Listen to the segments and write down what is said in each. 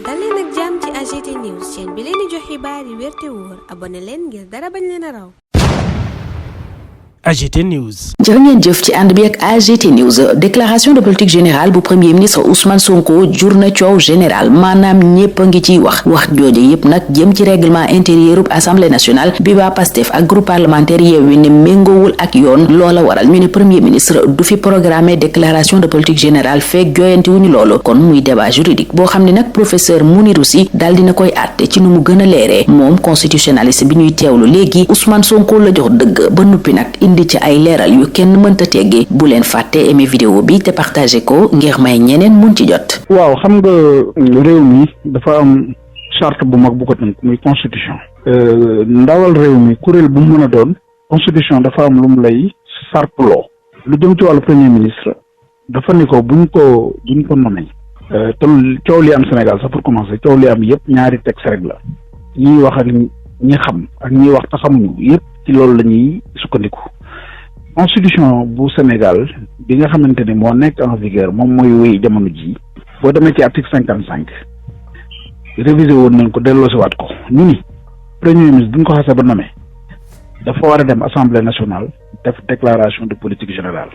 dal leen ak jàmm ci AGT News chaîne bi leen di jox xibaar yi wér te wóor abonné leen ngir dara bañ leen a raw. AGT News. jërë ngeen jëf ci ànd bi ak AGT News. déclaration de politique générale bu premier ministre Ousmane Sonko jur na coow général maanaam ñépp a ngi ciy wax jooje yépp nag jëm ci règlement intérieur bu assemblée nationale bi waa Pastef ak groupe parlementaire Yewwi ne méngoowul ak yoon loola waral ñu ne premier ministre du fi programmer déclaration de politique générale feek jooyanti wuñu loolu kon muy débat juridique boo xam ne nag professeur Mounirou Sy daal dina koy àtte ci nu mu gën a leeree moom constitutionnaliste bi ñuy teewlu léegi Ousmane Sonko la jox dëgg ba nuppi nag indi ci ay leeral yu kenn mënta teggee bu leen fàtte aimé vidéo bi te partagé ko ngir may ñeneen mun ci jot. waaw xam nga réew mi dafa am charte bu mag bu ko tënk muy constitution. ndawal réew mi kuréel bu mu mën a doon constitution dafa am lu mu lay sarploo lu jëm ci wàllu premier ministre dafa ni ko buñ ko nommé te coow li am Sénégal sax pour commencer coow li am yëpp ñaari texte rek la ñiy wax ak ñi xam ak ñiy wax te xamuñu yëpp ci loolu la ñuy sukkandiku. constitution bu Sénégal bi nga xamante ni moo nekk en vigueur moom mooy wéy jamono ji boo demee ci article 55 révisé woon nañ ko delloosiwaat ko ñu ni premier ministre bu ñu ko xasee ba nommé dafa war a dem assemblée nationale def déclaration de politique générale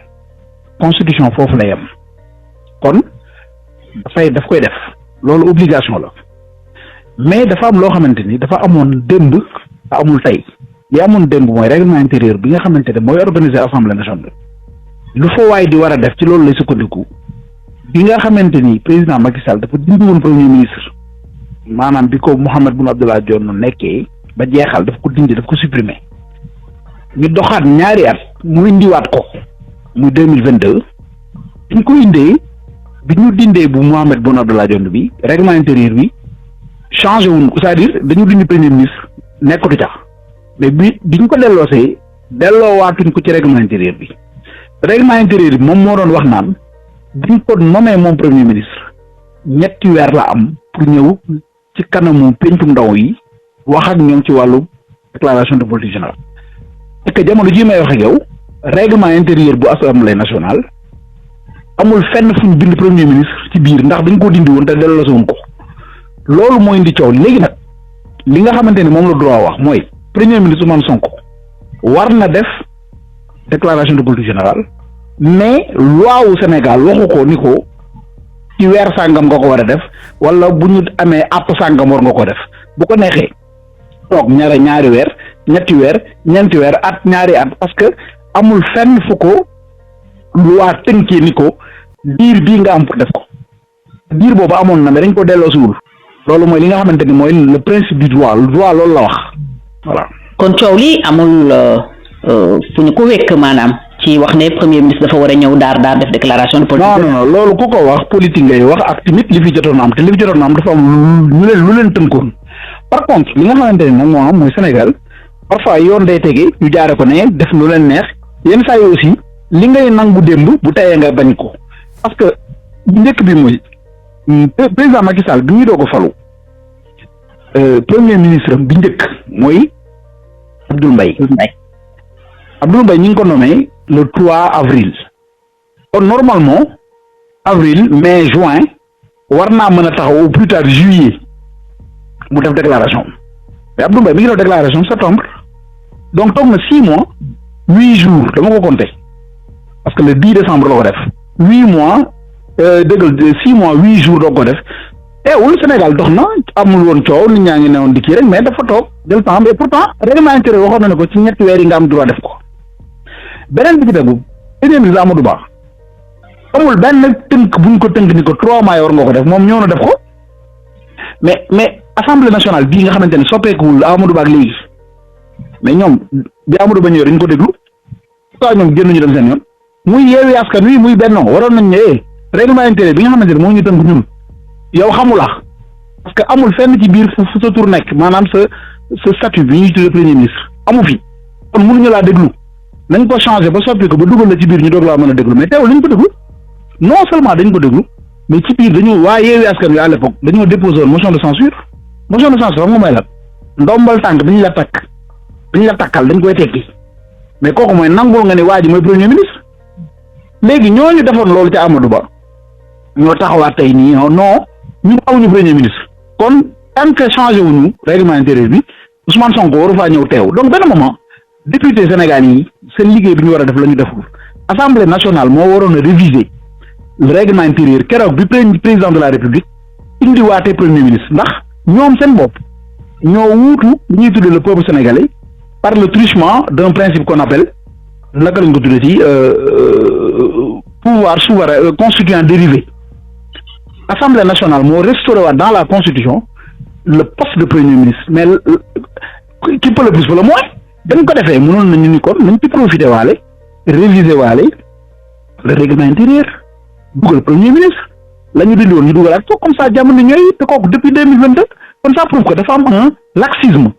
constitution foofu la yem kon daf koy def loolu obligation la mais dafa am loo xamante ni dafa amoon démb amul tey li amoon démb mooy règlement intérieur bi nga xamante ne mooy organiser assemblée nationale lu fa waay di war a def ci loolu lay sukkandiku bi nga xamante ni président Macky Sall dafa dindi woon premier ministre maanaam bi ko Mahammed Boun Abdallah Dionne nekkee ba jeexal daf ko dindi daf ko supprimer ñu doxaat ñaari at mu indiwaat ko muy 2022 bi ñu ko indee bi ñu dindee bu Mahammed Boun Abdallah Dionne bi règlement intérieur bi changé wuñ ko c'est-à-dire dañu dindi premier ministre nekkatu ca. mais biñ ko delloosee delloowaatuñ ko ci règlement intérieur bi règlement intérieur bi moom moo doon wax naan biñ ko nommé moom premier ministre ñetti weer la am pour ñëw ci kanamu pencum ndaw yi wax ak ñoom ci wàllu déclaration de politique générale parce que jamono jii may wax ak yow règlement intérieur bu assemblée nationale amul fenn fu ñu bind premier ministre ci biir ndax dañ ko dindi woon te delloose woon ko loolu mooy indi coow léegi nag li nga xamante ni moom la droit wax mooy. premier ministre Ousmane Sonko war na def déclaration de politique générale mais loi wu Sénégal waxu ko ni ko ci weer sàngam nga ko war a def wala bu ñu amee àpp sàngam war nga ko def bu ko neexee toog ñaari weer ñetti weer ñeenti weer at ñaari at parce que amul fenn fu ko loi tënkee ni ko diir bii nga am pour def ko diir boobu amoon na mais dañ ko delloosiwul loolu mooy li nga xamante ni mooy le principe du droit loolu la wax. voilà kon coow li amul fu ñu ko wekk maanaam ci wax ne premier ministre dafa war a ñëw daar def déclaration de politique. non loolu ku ko wax politique ngay wax ak tamit li fi jotoon am te li fi jotoon am dafa am lu leen tënkoon par contre li nga xamante ne nag moo am mooy Sénégal parfois yoon day tege ñu jaare ko ne def lu leen neex yenn saa yi aussi li ngay nangu démb bu teyee nga bañ ko parce que bu njëkk bi mooy président Macky Sall bi ñuy doog a falu. premier ministre bi njëkk mooy Abdoul Mbaye ñu ngi ko nommé le 3 avril kon normalement avril mai juin war naa mën a taxaw au plus tard juillet mu def déclaration mais Abdoul Mbaye mi ngi def déclaration septembre donc toog na 6 mois 8 jours dama ko compter parce que le 10 décembre la ko def 8 mois dëggal 6 mois 8 jours doo ko def. teewul Sénégal dox na amul woon coow nit ñaa ngi newoon di kii rek mais dafa toog jël temps mais pourtant règlement intérieur waxoon na ne ko ci ñetti weer yi nga am droit def ko beneen bi ci tegu premier ministre Amadou Ba amul benn tënk buñ ko tënk ni ko 3 mois war nga ko def moom ñëw na def ko mais assemblée nationale bii nga xamante ne soppeekuwul Amadou Ba ak léegi mais ñoom bi Amadou Ba ñëwee dañ ko déglu pourquoi ñoom génn ñu dem seen yoon muy Yewwi Askan Wi muy Benno waroon nañ ne règlement intérieur bi nga xamante ne moo ñu tënk ñun. yow xamula parce que amul fenn ci biir fu sa tur nekk maanaam sa statut bi ñuy tuddee premier ministre amu fi kon mënuñu laa déglu nañ ko changé ba soppi ko ba dugal la ci biir ñu doog laa mën a déglu mais teewul dañ ko déglu non seulement dañ ko déglu mais ci biir dañoo waa Yewwi Askan Wi à l'époque dañoo déposé woon motion de censure xam nga may lan ndombal tànk dañu la takk dañu la takkal dañ koy tekki mais kooku mooy nangul nga ne waa ji mooy premier ministre léegi ñooñu defoon loolu ca Amadou Ba ñoo taxawaat tey nii non ñun amuñu premier ministre kon tant que changé wuñu règlement intérieur bi Ousmane Sonko waru faa ñëw teew donc benn moment député Sénégal yi seen liggéey bi ñu war a def la ñu deful assemblée nationale moo waroon a réviser le règlement intérieur keroog bi président de la république indiwaatee premier ministre ndax ñoom seen bopp ñoo wuutu li ñuy tuddee le peuple sénégalais par le truchement d'un principe qu'on appelle naka lañ ko tuddee ci pouvoir souverain constituant dérivé assemblée nationale moo restauré waat dans la constitution le poste de premier ministre mais qui peut le plus le moins dañ ko defee mënoon nañu ni kon nañ ci profité waale réviser waale le règlement intérieur dugal premier ministre la ñu dindi woon ñu dugalaat ko comme ça jàmm ni ñooy te kooku depuis 2022 kon ça prouve que dafa am un laxisme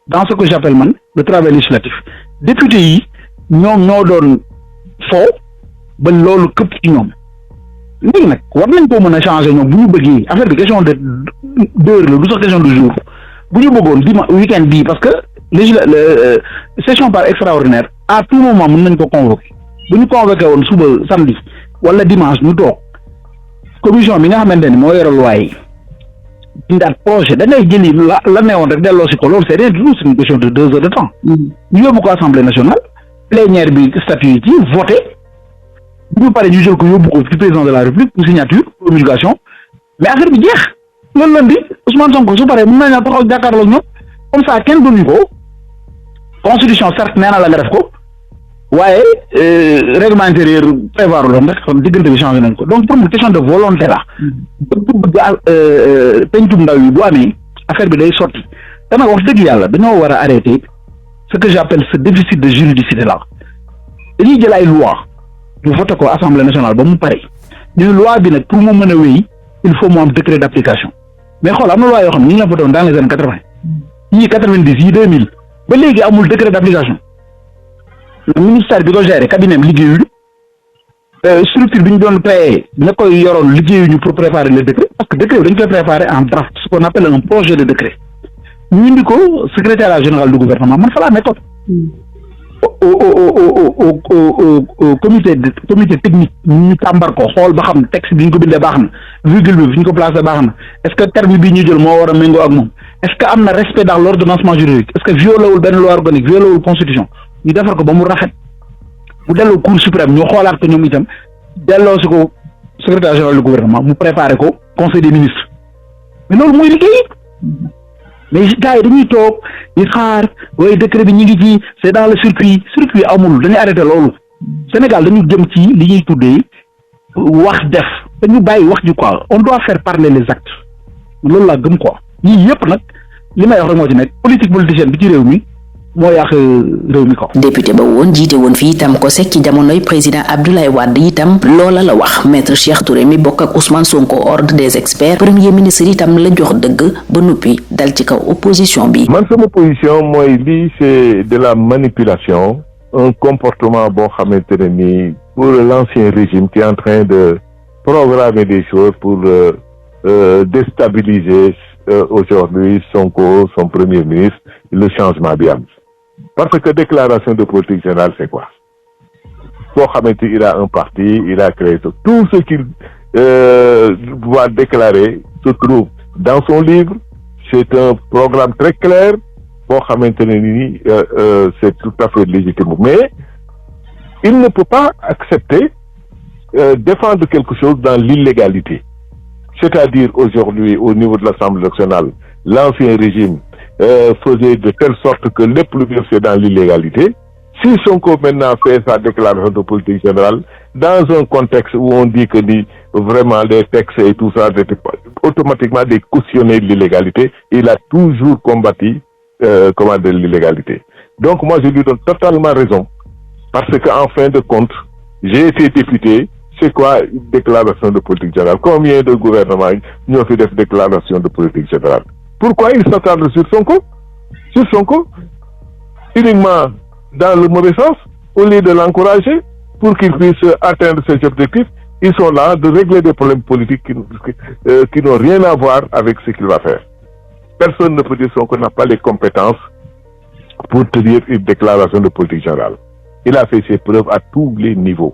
dans ce que j'appelle man le travail législatif député yi ñoom ñoo doon foo ba loolu këpp ci ñoom léegi nag war nañ koo mën a changer ñoom bu ñu bëggee affaire bi question de d'heure la du sax question de jour bu ñu bëggoon week-end bii parce que session par extraordinaire à tout moment mën nañ ko convoquer bu ñu convoqué woon suba samedi wala dimanche ñu toog commission bi nga xamante ni moo yore loi yi dindaat projet da ngay jëli la neewoon rek delloo si ko loolu c'est rien du tout c'est une question de 2 heures de temps ñu yóbbu ko assemblée nationale plénière bi statut yi ci voté bu ñu paree ñu jël ko yóbbu ko ci président de la république pour signature promulgation mais affaire bi jeex loolu lan di Ousmane Sonko su paree mën nañu taxaw jàkkaarloo ñoom comme ça kenn duñu ko constitution certes nee na la nga def ko waaye règlement intérieur prévoir loon rek kon diggante bi changé nañ ko donc pour une question de volonté la bëgg pencum ndaw yi bu amee affaire bi day sotti te nag wax dëgg yàlla dañoo war a arrêter ce que j'appelle ce déficit de juridicité là dañuy jël ay loi ñu voté ko assemblée nationale ba mu pare ñu loi bi nag pour mu mën a wéy il faut mu am décret d'application mais xool am na loi yoo xam ne ñu ngi la voté woon dans les années 80 yii 90 yii 2000 ba léegi amul décret d'application le ministère bi ko géré cabinet liggéeyuñu structure bi ñu doon créé ña koy yoroon liggéeyuñu pour préparer le décret parce que décret bi dañ koy préparer en draft ce qu'on appelle un projet de décret ñu indi ko secrétariat général du gouvernement man fa laa nekkoon au comité technique ñu càmbar ko xool ba xam texte bi ñu ko bindee baax na virgule bi fi ñu ko placé baax na est-ce que terme bi ñu jël moo war a méngoo ak moom est-ce que am na respect dans l'ordonnancement juridique est-ce que violé wul benn loi organique violé wul constitution ñu defar ko ba mu rafet mu delloo cour suprême ñu xoolaat ko ñoom itam delloo si ko secrétaire général du gouvernement mu préparé ko conseil des ministres mais loolu mooy liggéey mais gars yi dañuy toog di xaar waaye décret bi ñu ngi ci c'est dans le circuit amul dañuy arrêté loolu Sénégal dañu jëm ci li ñuy tuddee wax def dañu bàyyi wax ji quoi on doit faire parler les actes loolu laa gëm quoi yii yëpp nag li may wax rek moo ci nekk politique politicienne bi ci réew mi moo yàq réew mi ko. député ba woon jiite woon fii itam ko sekk ci jamonoy président Abdoulaye Wade itam loola la wax maître Cheikh Touré mi bokk ak Ousmane Sonko ordre des experts premier ministre itam la jox dëgg ba noppi dal ci kaw opposition bi. man sama position mooy lii c'est de la manipulation un comportement boo xamante ne nii pour l'ancien régime qui est en train de programmer des choses pour déstabiliser aujourd'hui Sonko son premier ministre le changement bi am. Parce que déclaration de politique générale, c'est quoi? Pour xamante il a un parti, il a créé tout ce qu'il va déclarer se trouve dans son livre. C'est un programme très clair. Pour xamante ni c'est tout à fait légitime. Mais il ne peut pas accepter défendre quelque chose dans l'illégalité. C'est-à-dire aujourd'hui au niveau de l'Assemblée nationale, l'ancien régime faisait de telle sorte que les plus c'est dans l'illégalité. Si Sonko maintenant fait sa déclaration de politique générale, dans un contexte où on dit que vraiment les textes et tout ça, automatiquement de cautionner l'illégalité, il a toujours combattu l'illégalité. Donc moi je lui donne totalement raison, parce qu'en fin de compte, j'ai été député, c'est quoi une déclaration de politique générale? Combien de gouvernements ont fait des déclarations de politique générale? Pourquoi il s'attardent sur Sonko? Uniquement dans le mauvais sens, au lieu de l'encourager pour qu'il puisse atteindre ses objectifs, ils sont là de régler des problèmes politiques qui n'ont rien à voir avec ce qu'il va faire. Personne ne peut dire Sonko n'a pas les compétences pour tenir une déclaration de politique générale. Il a fait ses preuves à tous les niveaux.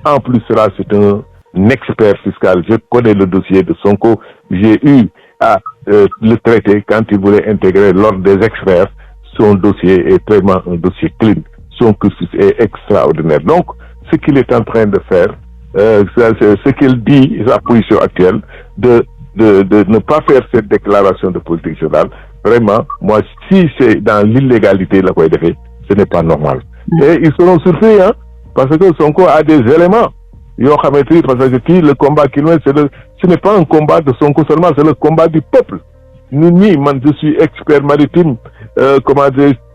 En plus, c'est un expert fiscal. Je connais le dossier de Sonko. J'ai eu à le traité quand il voulait intégrer l'ordre des experts. Son dossier est vraiment un dossier clean. Son cursus est extraordinaire. Donc, ce qu'il est en train de faire, ce qu'il dit, sa position actuelle, de ne pas faire cette déclaration de politique générale, vraiment, moi, si c'est dans l'illégalité, ce n'est pas normal. Et ils seront surpris, hein, parce que Sonko a des éléments. Parce que le combat qu'il mène, ce n'est pas un combat de Sonko seulement, c'est le combat du peuple. Je suis expert maritime,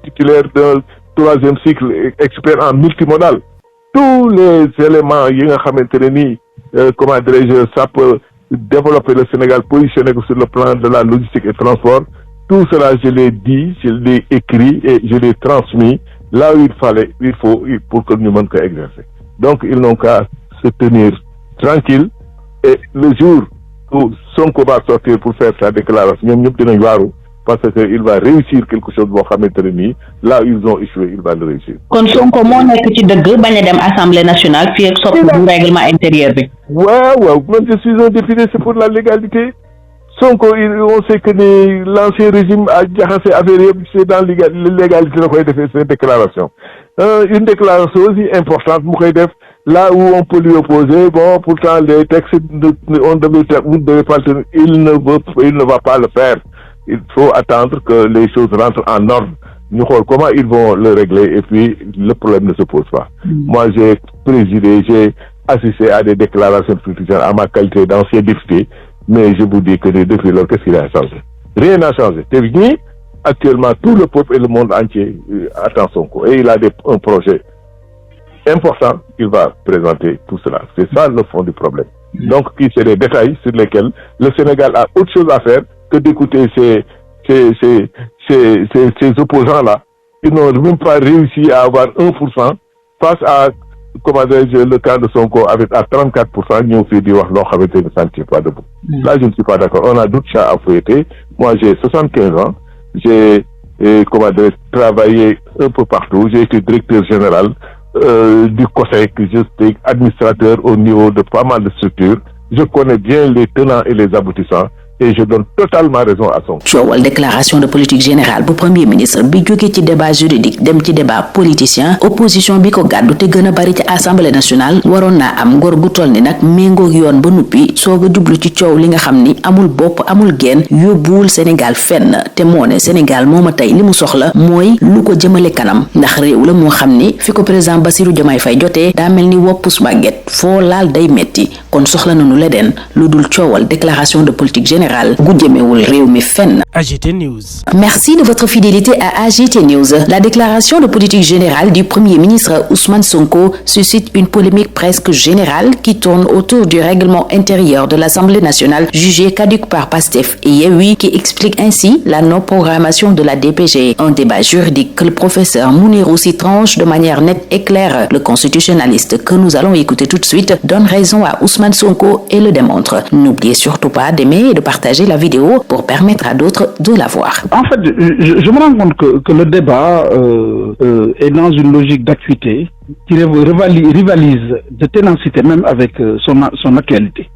titulaire d'un 3e cycle, expert en multimodal. Tous les éléments, ça peut développer le Sénégal, positionner sur le plan de la logistique et transport. Tout cela, je l'ai dit, je l'ai écrit et je l'ai transmis là où il faut pour que nous puissions exercer. Donc, ils n'ont qu'à se tenir tranquille et le jour où Sonko va sortir pour faire sa déclaration, parce qu'il va réussir quelque chose là où ils ont échoué, il va le réussir. Kon Sonko moo nekk ci dëgg bañ a dem Assemblée nationale fii ak soppi bu règlement intérieur bi. Waaw, moi je suis un député, c'est pour la légalité. Sonko, on sait que l'ancien régime a jaxase affaire, c'est dans l'illégalité de faire cette déclaration. Une déclaration aussi importante, là où on peut lui opposer, bon, pourtant les textes, on devait pas le tenir, il ne va pas le faire. Il faut attendre que les choses rentrent en ordre. Nous voyons comment ils vont le régler et puis le problème ne se pose pas. Moi, j'ai présidé, j'ai assisté à des déclarations de politique à ma qualité d'ancien député, mais je vous dis que depuis lors, qu'est-ce qu'il a changé? Rien n'a changé. Actuellement, tout le peuple et le monde entier attend Sonko. Et il a un projet important qu'il va présenter tout cela. C'est ça le fond du problème. Donc, c'est des détails sur lesquels le Sénégal a autre chose à faire que d'écouter ces opposants-là. Ils n'ont même pas réussi à avoir 1% face à, le cas de Sonko avec à 34%, nous fait dire que ne sentit pas debout. Là, je ne suis pas d'accord. On a d'autres chats à fouetter. Moi, j'ai 75 ans. J'ai travaillé un peu partout. J'ai été directeur général du conseil, j'étais administrateur au niveau de pas mal de structures. Je connais bien les tenants et les aboutissants. Et je donne totalement raison à son. Coowal déclaration de politique générale bu premier ministre bi jóge ci débat juridique dem ci débat politicien opposition bi ko gàddu te gën a bari ci assemblée nationale waroon naa am ngor gu toll ni nag méngoog yoon ba nuppi soog a jublu ci coow li nga xam ni amul bopp amul genn yóbbuwul Sénégal fenn te moo ne Sénégal mooma tey li mu soxla mooy lu ko jëmale kanam ndax réew la moo xam ni fi ko président Bassirou Diomaye Faye jotee daa mel ni woppus màgget foo laal day metti kon soxla nañu leneen lu dul coowal déclaration de politique générale. AGT News. Merci de votre fidélité à AGT News. La déclaration de politique générale du Premier ministre Ousmane Sonko suscite une polémique presque générale qui tourne autour du règlement intérieur de l'Assemblée nationale jugé caduc par PASTEF et Yewwi qui explique ainsi la non-programmation de la DPG. Un débat juridique que le professeur Mounirou aussi tranche de manière nette et claire. Le constitutionnaliste que nous allons écouter tout de suite donne raison à Ousmane Sonko et le démontre. N'oubliez surtout pas d'aimer et de partager la vidéo pour permettre à d'autres de la voir. En fait, je me rends compte que le débat est dans une logique d'acuité qui rivalise de ténacité même avec son actualité.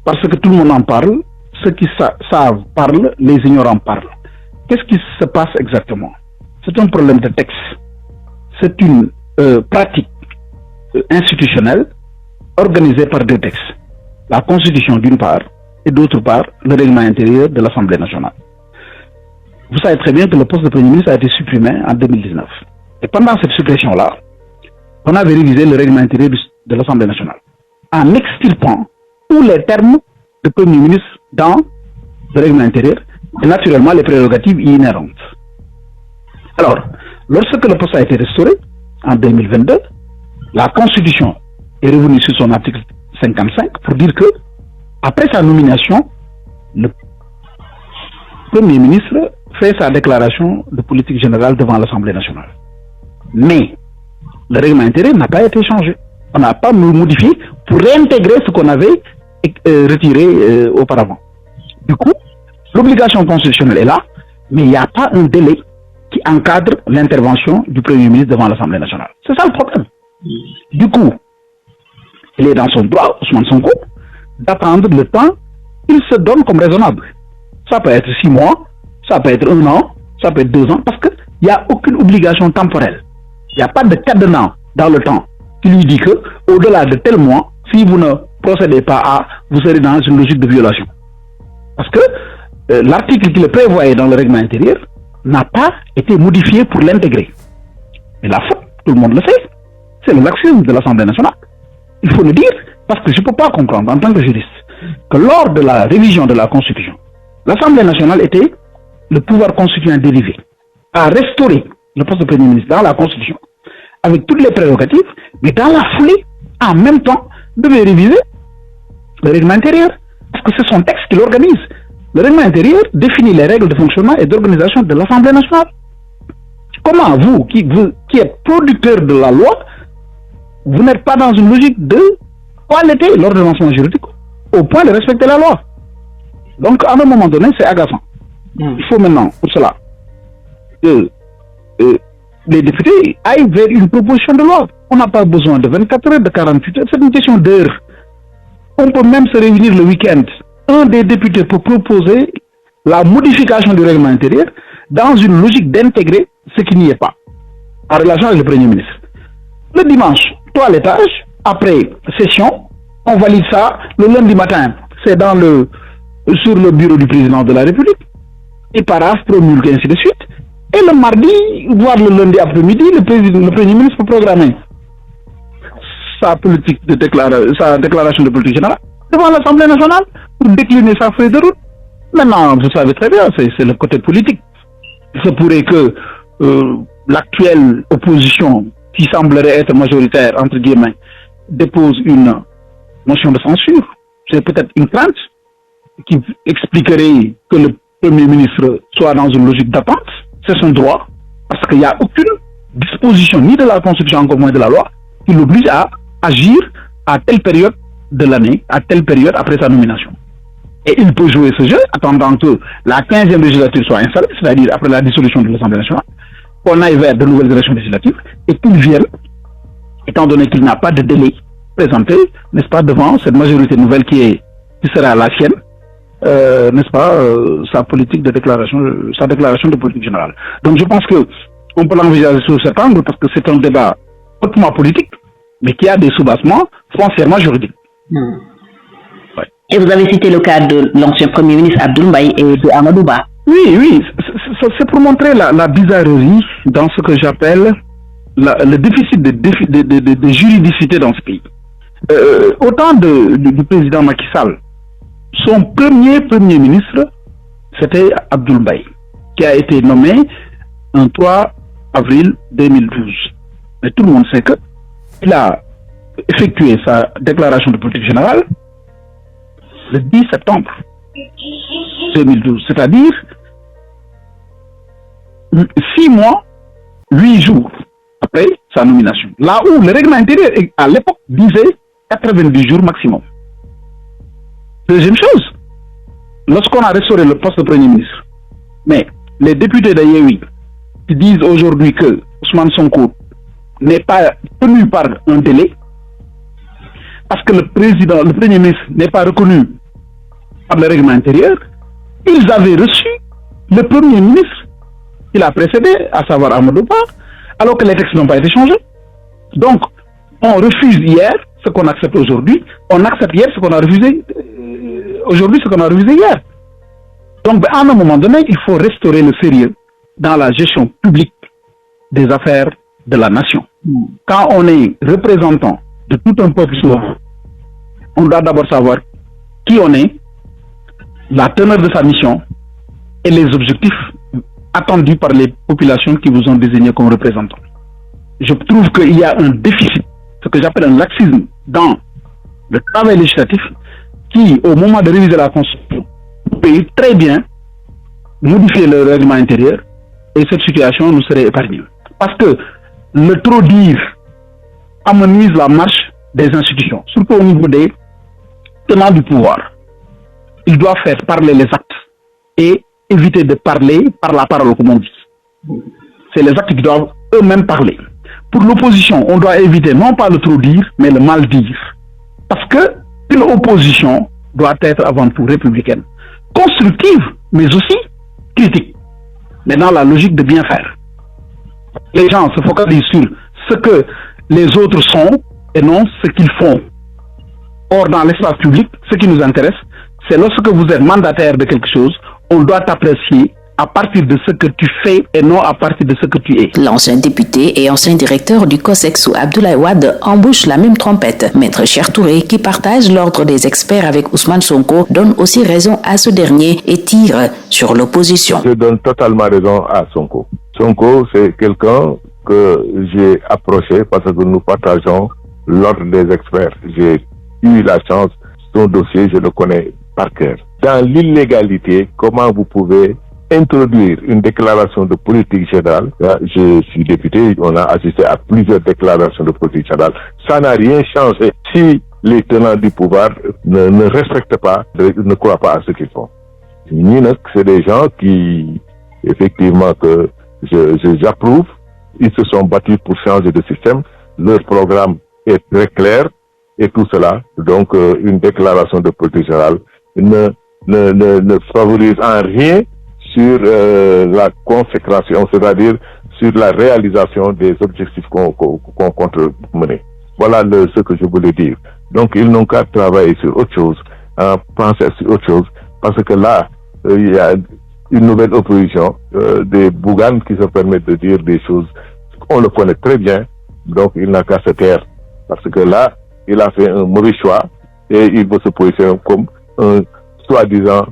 Parce que tout le monde en parle, ceux qui savent parlent, les ignorants parlent. Qu'est-ce qui se passe exactement? C'est un problème de texte. C'est une pratique institutionnelle organisée par deux textes. La Constitution d'une part, et d'autre part, le règlement intérieur de l'Assemblée nationale. Vous savez très bien que le poste de Premier ministre a été supprimé en 2019. Et pendant cette suppression-là, on avait révisé le règlement intérieur de l'Assemblée nationale en extirpant tous les termes de Premier ministre dans le règlement intérieur et naturellement les prérogatives inhérentes. Alors, lorsque le poste a été restauré en 2022, la Constitution est revenue sur son article 55 pour dire que après sa nomination, le Premier ministre fait sa déclaration de politique générale devant l'Assemblée nationale. Mais le règlement intérieur n'a pas été changé. On n'a pas modifié pour réintégrer ce qu'on avait retiré auparavant. Du coup, l'obligation constitutionnelle est là, mais il n'y a pas un délai qui encadre l'intervention du Premier ministre devant l'Assemblée nationale. C'est ça le problème. Du coup, il est dans son droit, Ousmane Sonko, d'attendre le temps qu'il se donne comme raisonnable. Ça peut être 6 mois, ça peut être 1 an, ça peut être 2 ans, parce qu'il n'y a aucune obligation temporelle. Il n'y a pas de cadenas dans le temps qui lui dit que, au-delà de tel mois, si vous ne procédez pas à, vous serez dans une logique de violation. Parce que l'article qui le prévoyait dans le règlement intérieur n'a pas été modifié pour l'intégrer. Et la faute, tout le monde le sait, c'est le laxisme de l'Assemblée nationale. Il faut le dire, parce que je ne peux pas comprendre en tant que juriste que lors de la révision de la Constitution, l'Assemblée nationale était le pouvoir constituant dérivé, a restauré le poste de Premier ministre dans la Constitution, avec toutes les prérogatives, mais dans la foulée, en même temps, devait réviser le règlement intérieur, parce que c'est son texte qui l'organise. Le règlement intérieur définit les règles de fonctionnement et d'organisation de l'Assemblée nationale. Comment vous, qui êtes producteur de la loi, vous n'êtes pas dans une logique de qualité l'ordonnancement juridique au point de respecter la loi? Donc, à un moment donné, c'est agaçant. Il faut maintenant, pour cela, que les députés aillent vers une proposition de loi. On n'a pas besoin de 24 heures, de 48 heures, c'est une question d'heures. On peut même se réunir le week-end. Un des députés peut proposer la modification du règlement intérieur dans une logique d'intégrer ce qui n'y est pas, en relation avec le Premier ministre. Le dimanche, toilettage, après session, on valide ça. Le lundi matin, c'est sur le bureau du président de la République. Et paraphe, promulgue, ainsi de suite. Et le mardi, voire le lundi après-midi, le Premier ministre peut programmer sa déclaration de politique générale devant l'Assemblée nationale pour décliner sa feuille de route. Maintenant, vous savez très bien, c'est le côté politique. Il se pourrait que l'actuelle opposition, qui semblerait être majoritaire, entre guillemets, dépose une motion de censure. C'est peut-être une crainte qui expliquerait que le Premier ministre soit dans une logique d'attente. C'est son droit, parce qu'il n'y a aucune disposition, ni de la Constitution, encore moins de la loi, qui l'oblige à agir à telle période de l'année, à telle période après sa nomination. Et il peut jouer ce jeu, attendant que la 15e législature soit installée, c'est-à-dire après la dissolution de l'Assemblée nationale, qu'on aille vers de nouvelles élections législatives, et qu'il vienne, étant donné qu'il n'a pas de délai présenté, n'est-ce pas, devant cette majorité nouvelle qui sera la sienne, n'est-ce pas, sa déclaration de politique générale. Donc je pense qu'on peut l'envisager sous cet angle, parce que c'est un débat hautement politique, mais qui a des soubassements foncièrement juridiques. Ouais. Et vous avez cité le cas de l'ancien Premier ministre Abdoul Mbaye et de Amadou Ba. Oui, c'est pour montrer la bizarrerie dans ce que j'appelle le déficit de juridicité dans ce pays. Au temps du président Macky Sall, son premier ministre, c'était Abdoul Mbaye, qui a été nommé le 3 avril 2012. Mais tout le monde sait qu'il a effectué sa déclaration de politique générale le 10 septembre 2012, c'est-à-dire 6 mois, 8 jours après sa nomination. Là où le règlement intérieur, à l'époque, disait 90 jours maximum. Deuxième chose, lorsqu'on a restauré le poste de Premier ministre, mais les députés de Yewwi qui disent aujourd'hui que Ousmane Sonko n'est pas tenu par un délai, parce que le Premier ministre n'est pas reconnu par le règlement intérieur, ils avaient reçu le Premier ministre qui l'a précédé, à savoir Amadou Ba, alors que les textes n'ont pas été changés. Donc, on refuse hier ce qu'on accepte aujourd'hui, on accepte hier ce qu'on a refusé aujourd'hui, ce qu'on a refusé hier. Donc, à un moment donné, il faut restaurer le sérieux dans la gestion publique des affaires de la nation. Quand on est représentant de tout un peuple souverain, on doit d'abord savoir qui on est, la teneur de sa mission et les objectifs attendus par les populations qui vous ont désigné comme représentants. Je trouve qu'il y a un déficit, ce que j'appelle un laxisme dans le travail législatif qui, au moment de réviser la Constitution, peut très bien modifier le règlement intérieur et cette situation nous serait épargnée. Parce que le trop dire amenuise la marche des institutions, surtout au niveau des tenants du pouvoir. Ils doivent faire parler les actes et éviter de parler par la parole, comme on dit. C'est les actes qui doivent eux-mêmes parler. Pour l'opposition, on doit éviter non pas le trop dire, mais le mal dire. Parce que une opposition doit être avant tout républicaine, constructive mais aussi critique, mais dans la logique de bien faire. Les gens se focalisent sur ce que les autres sont et non ce qu'ils font. Or, dans l'espace public, ce qui nous intéresse, c'est lorsque vous êtes mandataire de quelque chose, on doit t'apprécier à partir de ce que tu fais et non à partir de ce que tu es. L'ancien député et ancien directeur du COSEX Abdoulaye Wade embouche la même trompette. Maître Cheikh Touré, qui partage l'ordre des experts avec Ousmane Sonko, donne aussi raison à ce dernier et tire sur l'opposition. Je donne totalement raison à Sonko. Sonko, c'est quelqu'un que j'ai approché parce que nous partageons l'ordre des experts. J'ai eu la chance, son dossier, je le connais par cœur. Dans l'illégalité, comment vous pouvez introduire une déclaration de politique générale? Je suis député, on a assisté à plusieurs déclarations de politique générale. Ça n'a rien changé si les tenants du pouvoir ne respectent pas, ne croient pas à ce qu'ils font. C'est des gens qui, effectivement, que j'approuve. Ils se sont battus pour changer de système. Leur programme est très clair et tout cela. Donc, une déclaration de politique générale ne favorise en rien sur la consécration, c'est-à-dire sur la réalisation des objectifs qu'on compte mener. Voilà ce que je voulais dire. Donc, ils n'ont qu'à travailler sur autre chose, penser sur autre chose, parce que là, il y a une nouvelle opposition, des Bougane qui se permettent de dire des choses. On le connaît très bien, donc il n'a qu'à se taire. Parce que là, il a fait un mauvais choix et il veut se positionner comme un soi-disant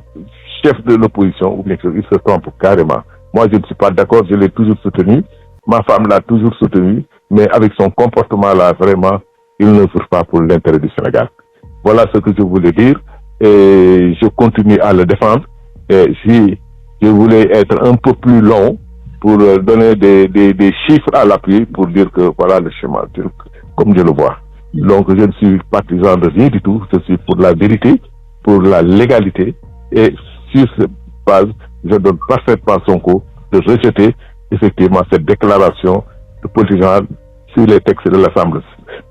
chef de l'opposition, ou bien il se trompe carrément. Moi, je ne suis pas d'accord, je l'ai toujours soutenu. Ma femme l'a toujours soutenu, mais avec son comportement là, vraiment, il ne fait pas pour l'intérêt du Sénégal. Voilà ce que je voulais dire et je continue à le défendre. Et si je voulais être un peu plus long pour donner des chiffres à l'appui pour dire que voilà le schéma, comme je le vois. Donc je ne suis partisan de rien du tout, je suis pour la vérité, pour la légalité et sur cette base, je donne parfaitement Sonko de rejeter effectivement cette déclaration de politique générale si les textes de l'Assemblée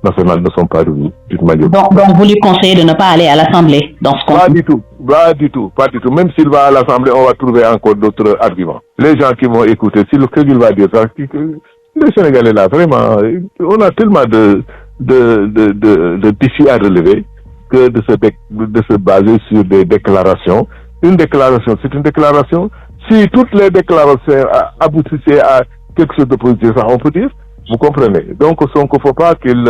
nationale ne sont pas revenus d'une manière. Donc vous lui conseillez de ne pas aller à l'Assemblée dans ce cas? Pas du tout. Même s'il va à l'Assemblée, on va trouver encore d'autres arguments. Les gens qui vont écouter, si le qu'il va dire ça, les Sénégalais là, vraiment, on a tellement de défis à relever que de se baser sur des déclarations. Une déclaration, c'est une déclaration. Si toutes les déclarations aboutissaient à quelque chose de positif, ça, on peut dire. Vous comprenez? Donc, il ne faut pas qu'il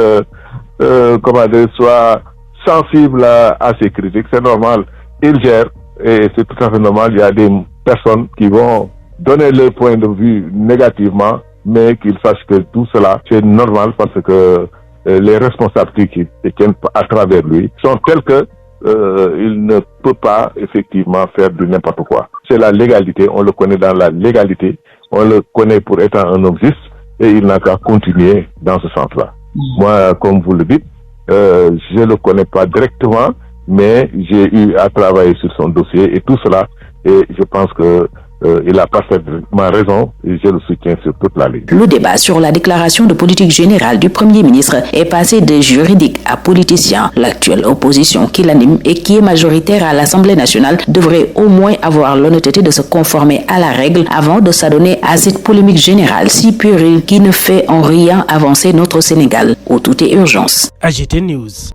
soit sensible à ces critiques. C'est normal. Il gère et c'est tout à fait normal. Il y a des personnes qui vont donner leur point de vue négativement, mais qu'ils sachent que tout cela, c'est normal parce que les responsabilités qui tiennent à travers lui sont telles que il ne peut pas effectivement faire de n'importe quoi. C'est la légalité. On le connaît dans la légalité. On le connaît pour être un homme juste. Et il n'a qu'à continuer dans ce sens-là. Moi, comme vous le dites, je ne le connais pas directement, mais j'ai eu à travailler sur son dossier et tout cela. Et je pense que il a parfaitement raison et je le soutiens sur toute la ligne. Le débat sur la déclaration de politique générale du Premier ministre est passé de juridique à politicien. L'actuelle opposition qui l'anime et qui est majoritaire à l'Assemblée nationale devrait au moins avoir l'honnêteté de se conformer à la règle avant de s'adonner à cette polémique générale si puérile qui ne fait en rien avancer notre Sénégal, où tout est urgence. AGT News.